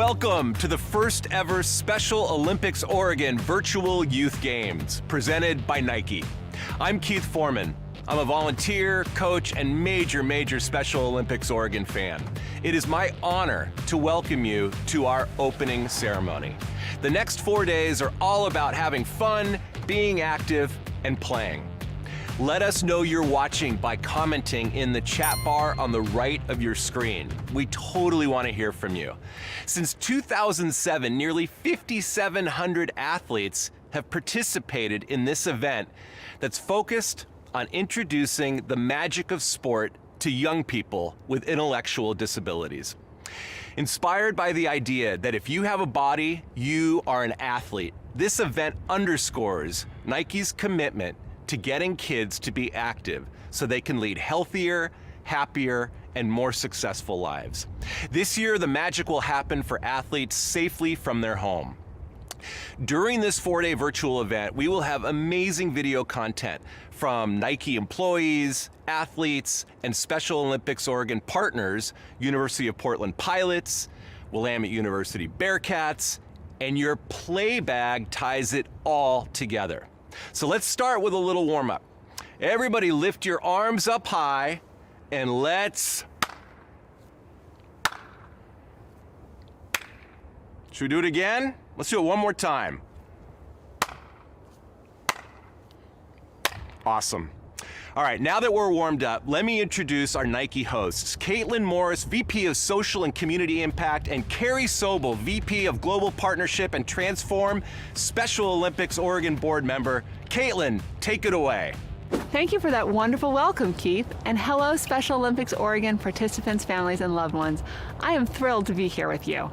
Welcome to the first ever Special Olympics Oregon Virtual Youth Games, presented by Nike. I'm Keith Foreman. I'm a volunteer, coach, and major Special Olympics Oregon fan. It is my honor to welcome you to our opening ceremony. The next 4 days are all about having fun, being active, and playing. Let us know you're watching by commenting in the chat bar on the right of your screen. We totally want to hear from you. Since 2007, nearly 5,700 athletes have participated in this event that's focused on introducing the magic of sport to young people with intellectual disabilities. Inspired by the idea that if you have a body, you are an athlete, this event underscores Nike's commitment to getting kids to be active so they can lead healthier, happier, and more successful lives. This year, the magic will happen for athletes safely from their home. During this 4-day virtual event, we will have amazing video content from Nike employees, athletes, and Special Olympics Oregon partners, University of Portland Pilots, Willamette University Bearcats, and your play bag ties it all together. So let's start with a little warm-up. Everybody lift your arms up high and let's... Should we do it again? Let's do it one more time. Awesome. All right, now that we're warmed up, let me introduce our Nike hosts. Caitlin Morris, VP of Social and Community Impact, and Carrie Sobel, VP of Global Partnership and Transform, Special Olympics Oregon board member. Caitlin, take it away. Thank you for that wonderful welcome, Keith. And hello, Special Olympics Oregon participants, families, and loved ones. I am thrilled to be here with you.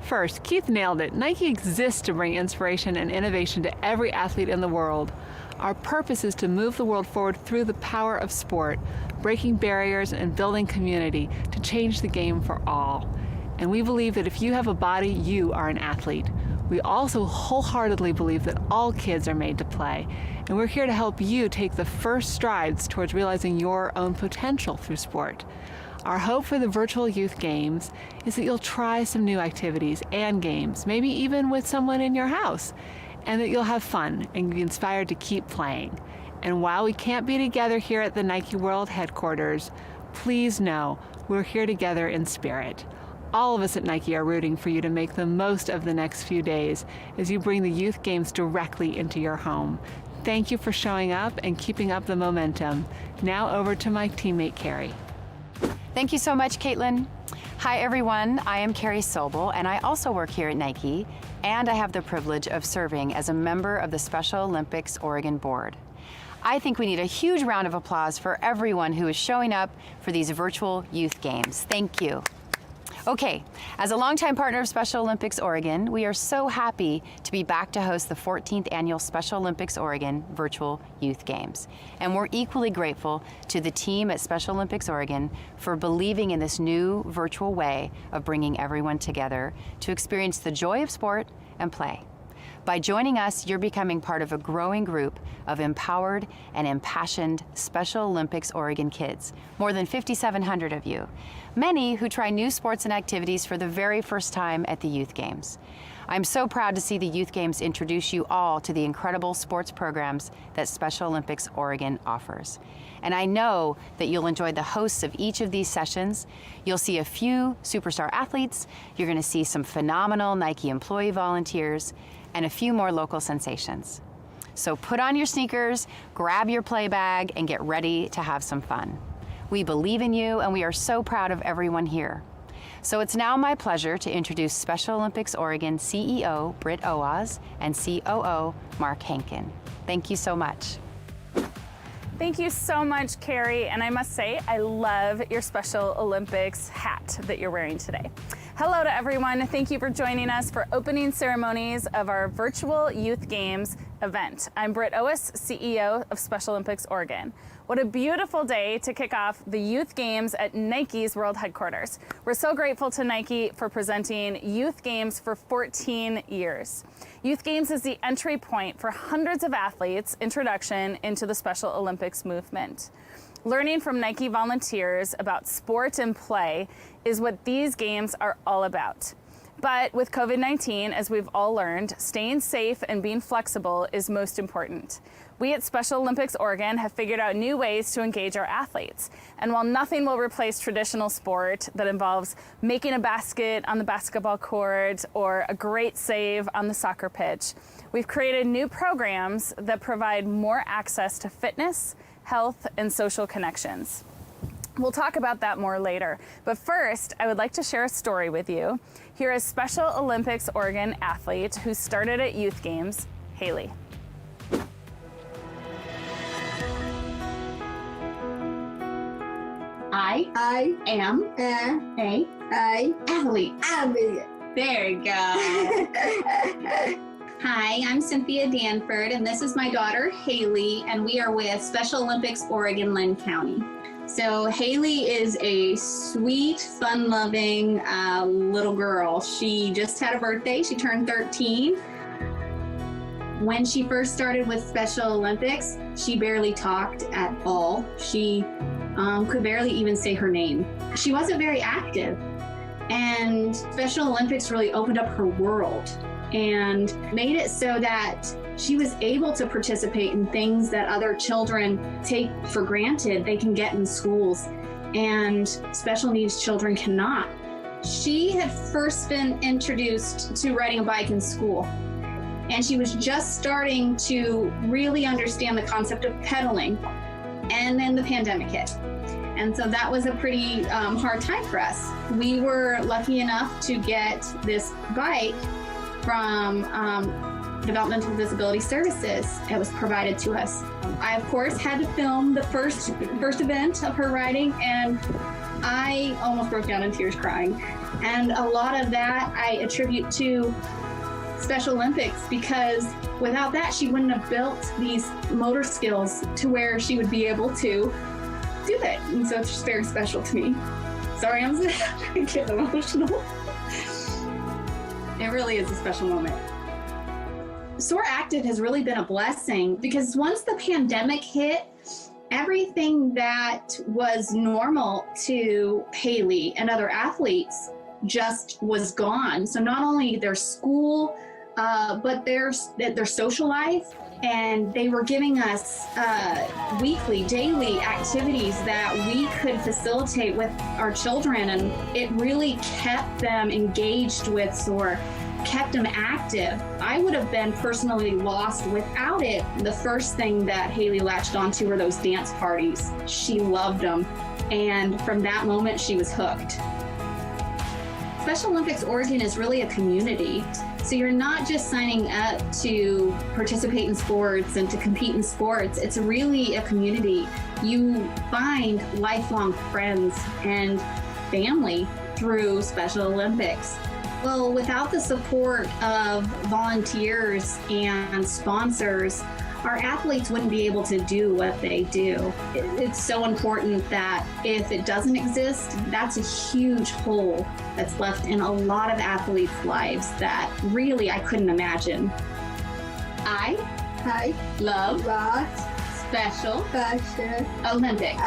First, Keith nailed it. Nike exists to bring inspiration and innovation to every athlete in the world. Our purpose is to move the world forward through the power of sport, breaking barriers and building community to change the game for all. And we believe that if you have a body, you are an athlete. We also wholeheartedly believe that all kids are made to play, and we're here to help you take the first strides towards realizing your own potential through sport. Our hope for the virtual youth games is that you'll try some new activities and games, maybe even with someone in your house, and that you'll have fun and be inspired to keep playing. And while we can't be together here at the Nike World headquarters, please know we're here together in spirit. All of us at Nike are rooting for you to make the most of the next few days as you bring the youth games directly into your home. Thank you for showing up and keeping up the momentum. Now over to my teammate, Carrie. Thank you so much, Caitlin. Hi, everyone. I am Carrie Sobel, and I also work here at Nike, and I have the privilege of serving as a member of the Special Olympics Oregon Board. I think we need a huge round of applause for everyone who is showing up for these virtual youth games. Thank you. Okay, as a longtime partner of Special Olympics Oregon, we are so happy to be back to host the 14th Annual Special Olympics Oregon Virtual Youth Games. And we're equally grateful to the team at Special Olympics Oregon for believing in this new virtual way of bringing everyone together to experience the joy of sport and play. By joining us, you're becoming part of a growing group of empowered and impassioned Special Olympics Oregon kids, more than 5,700 of you, many who try new sports and activities for the very first time at the Youth Games. I'm so proud to see the Youth Games introduce you all to the incredible sports programs that Special Olympics Oregon offers. And I know that you'll enjoy the hosts of each of these sessions. You'll see a few superstar athletes, you're going to see some phenomenal Nike employee volunteers, and a few more local sensations. So put on your sneakers, grab your play bag, and get ready to have some fun. We believe in you, and we are so proud of everyone here. So it's now my pleasure to introduce Special Olympics Oregon CEO Britt Oaz and COO Mark Hankin. Thank you so much. Thank you so much, Carrie, and I must say, I love your Special Olympics hat that you're wearing today. Hello to everyone. Thank you for joining us for opening ceremonies of our virtual Youth Games event. I'm Britt Oaz, CEO of Special Olympics Oregon. What a beautiful day to kick off the Youth Games at Nike's World Headquarters. We're so grateful to Nike for presenting Youth Games for 14 years. Youth Games is the entry point for hundreds of athletes' introduction into the Special Olympics movement. Learning from Nike volunteers about sport and play is what these games are all about. But with COVID-19, as we've all learned, staying safe and being flexible is most important. We at Special Olympics Oregon have figured out new ways to engage our athletes. And while nothing will replace traditional sport that involves making a basket on the basketball court or a great save on the soccer pitch, we've created new programs that provide more access to fitness, health, and social connections. We'll talk about that more later. But first, I would like to share a story with you. Here is Special Olympics Oregon athlete who started at Youth Games, Haley. I am a athlete. There you go. Hi, I'm Cynthia Danford, and this is my daughter, Haley, and we are with Special Olympics Oregon, Lynn County. So Haley is a sweet, fun-loving little girl. She just had a birthday. She turned 13. When she first started with Special Olympics, she barely talked at all. She could barely even say her name. She wasn't very active, and Special Olympics really opened up her world and made it so that she was able to participate in things that other children take for granted they can get in schools, and special needs children cannot. She had first been introduced to riding a bike in school, and she was just starting to really understand the concept of pedaling, and then the pandemic hit. And so that was a pretty hard time for us. We were lucky enough to get this bike from Developmental Disability Services. It was provided to us. I, of course, had to film the first event of her riding, and I almost broke down in tears crying. And a lot of that I attribute to Special Olympics, because without that, she wouldn't have built these motor skills to where she would be able to do it. And so it's just very special to me. Sorry, I'm getting emotional. It really is a special moment. SOAR Active has really been a blessing, because once the pandemic hit, everything that was normal to Haley and other athletes just was gone. So not only their school, but their social life, and they were giving us weekly, daily activities that we could facilitate with our children, and it really kept them engaged with SOAR, kept them active. I would have been personally lost without it. The first thing that Haley latched onto were those dance parties. She loved them, and from that moment, she was hooked. Special Olympics Oregon is really a community. So you're not just signing up to participate in sports and to compete in sports. It's really a community. You find lifelong friends and family through Special Olympics. Well, without the support of volunteers and sponsors, our athletes wouldn't be able to do what they do. It's so important that if it doesn't exist, that's a huge hole that's left in a lot of athletes' lives that really I couldn't imagine. I love Special Olympics.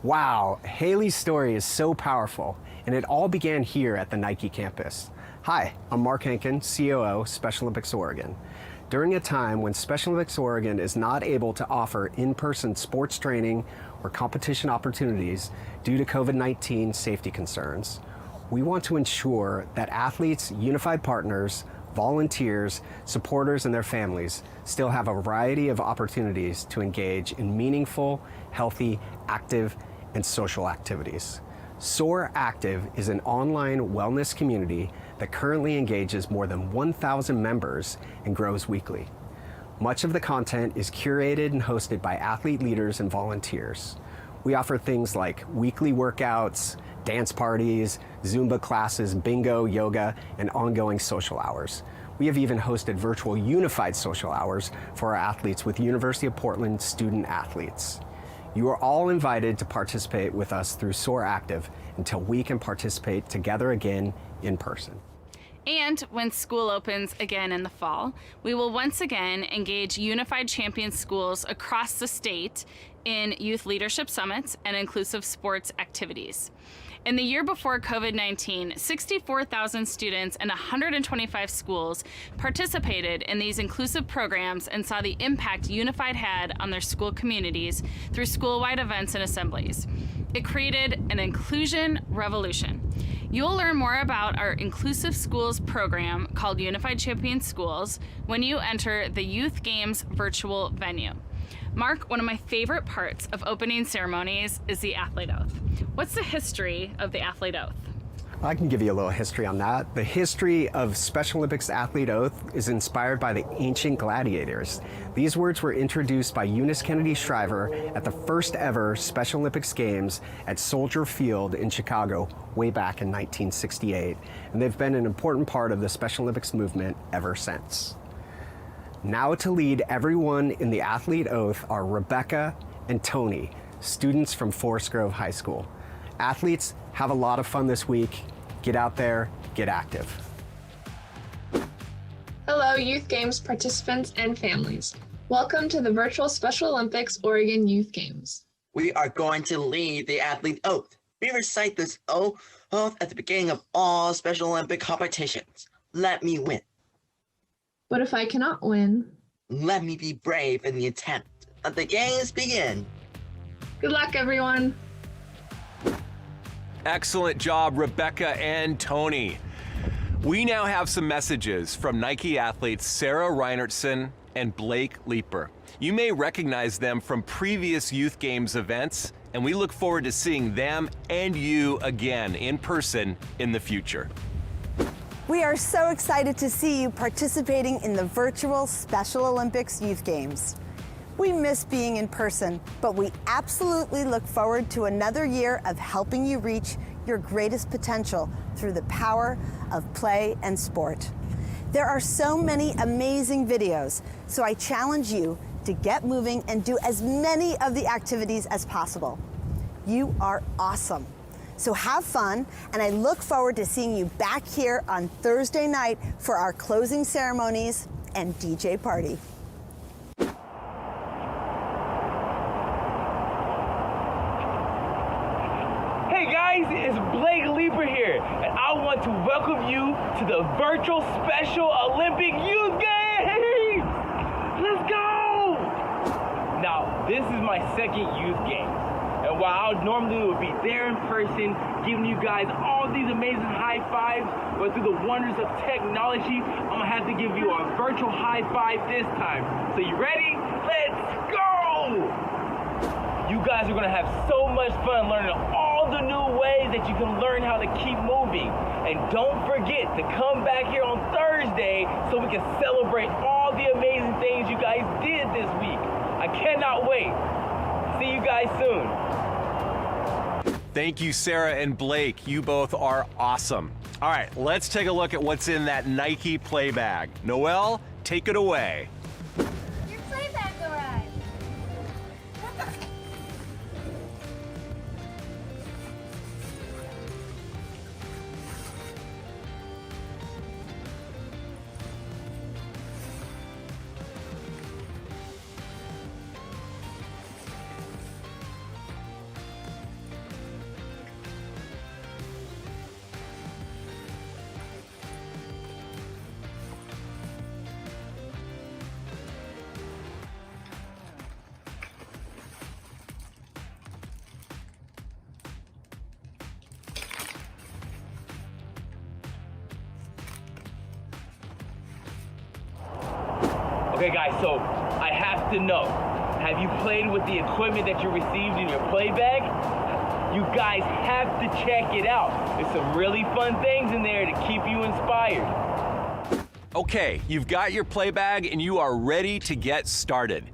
Wow, Haley's story is so powerful, and it all began here at the NYG campus. Hi, I'm Mark Henkin, COO, Special Olympics Oregon. During a time when Special Olympics Oregon is not able to offer in-person sports training or competition opportunities due to COVID-19 safety concerns, we want to ensure that athletes, unified partners, volunteers, supporters, and their families still have a variety of opportunities to engage in meaningful, healthy, active, and social activities. SOAR Active is an online wellness community that currently engages more than 1,000 members and grows weekly. Much of the content is curated and hosted by athlete leaders and volunteers. We offer things like weekly workouts, dance parties, Zumba classes, bingo, yoga, and ongoing social hours. We have even hosted virtual unified social hours for our athletes with University of Portland student athletes. You are all invited to participate with us through SOAR Active until we can participate together again in person. And when school opens again in the fall, we will once again engage Unified Champion schools across the state in youth leadership summits and inclusive sports activities. In the year before COVID-19, 64,000 students and 125 schools participated in these inclusive programs and saw the impact Unified had on their school communities through school-wide events and assemblies. It created an inclusion revolution. You'll learn more about our Inclusive Schools program called Unified Champion Schools when you enter the Youth Games virtual venue. Mark, one of my favorite parts of opening ceremonies is the athlete oath. What's the history of the athlete oath? I can give you a little history on that. The history of Special Olympics athlete oath is inspired by the ancient gladiators. These words were introduced by Eunice Kennedy Shriver at the first ever Special Olympics Games at Soldier Field in Chicago way back in 1968. And they've been an important part of the Special Olympics movement ever since. Now to lead everyone in the athlete oath are Rebecca and Tony, students from Forest Grove High School. Athletes, have a lot of fun this week. Get out there, get active. Hello, Youth Games participants and families. Welcome to the virtual Special Olympics Oregon Youth Games. We are going to lead the athlete oath. We recite this oath at the beginning of all Special Olympic competitions. Let me win. But if I cannot win, Let me be brave in the attempt. Let the games begin. good luck, everyone. Excellent job, Rebecca and Tony. We now have some messages from Nike athletes Sarah Reinertson and Blake Leeper. You may recognize them from previous Youth Games events, and we look forward to seeing them and you again in person in the future. We are so excited to see you participating in the virtual Special Olympics Youth Games. We miss being in person, but we absolutely look forward to another year of helping you reach your greatest potential through the power of play and sport. There are so many amazing videos, so I challenge you to get moving and do as many of the activities as possible. You are awesome. So have fun, and I look forward to seeing you back here on Thursday night for our closing ceremonies and DJ party. Hey guys, it's Blake Leeper here, and I want to welcome you to the virtual Special Olympic Youth Games! Let's go! Now, this is my second Youth Games. And while I normally would be there in person, giving you guys all these amazing high fives, but through the wonders of technology, I'm gonna have to give you a virtual high five this time. So you ready? Let's go! You guys are gonna have so much fun learning all the new ways that you can learn how to keep moving. And don't forget to come back here on Thursday so we can celebrate all the amazing things you guys did this week. I cannot wait. See you guys soon. Thank you, Sarah and Blake. You both are awesome. All right, let's take a look at what's in that Nike play bag. Noelle, take it away. Your play bag arrived. Okay guys, so I have to know, have you played with the equipment that you received in your play bag? You guys have to check it out. There's some really fun things in there to keep you inspired. Okay, you've got your play bag and you are ready to get started.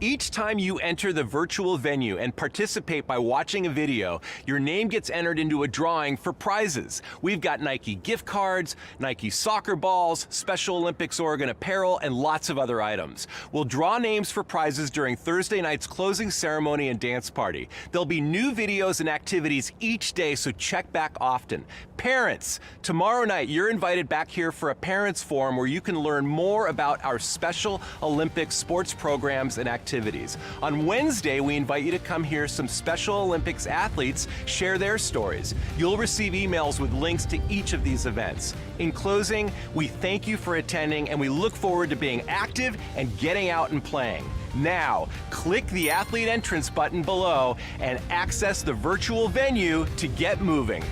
Each time you enter the virtual venue and participate by watching a video, your name gets entered into a drawing for prizes. We've got Nike gift cards, Nike soccer balls, Special Olympics Oregon apparel, and lots of other items. We'll draw names for prizes during Thursday night's closing ceremony and dance party. There'll be new videos and activities each day, so check back often. Parents, tomorrow night you're invited back here for a parents forum where you can learn more about our Special Olympics sports programs and activities. On Wednesday, we invite you to come hear some Special Olympics athletes share their stories. You'll receive emails with links to each of these events. In closing, we thank you for attending and we look forward to being active and getting out and playing. Now, click the athlete entrance button below and access the virtual venue to get moving.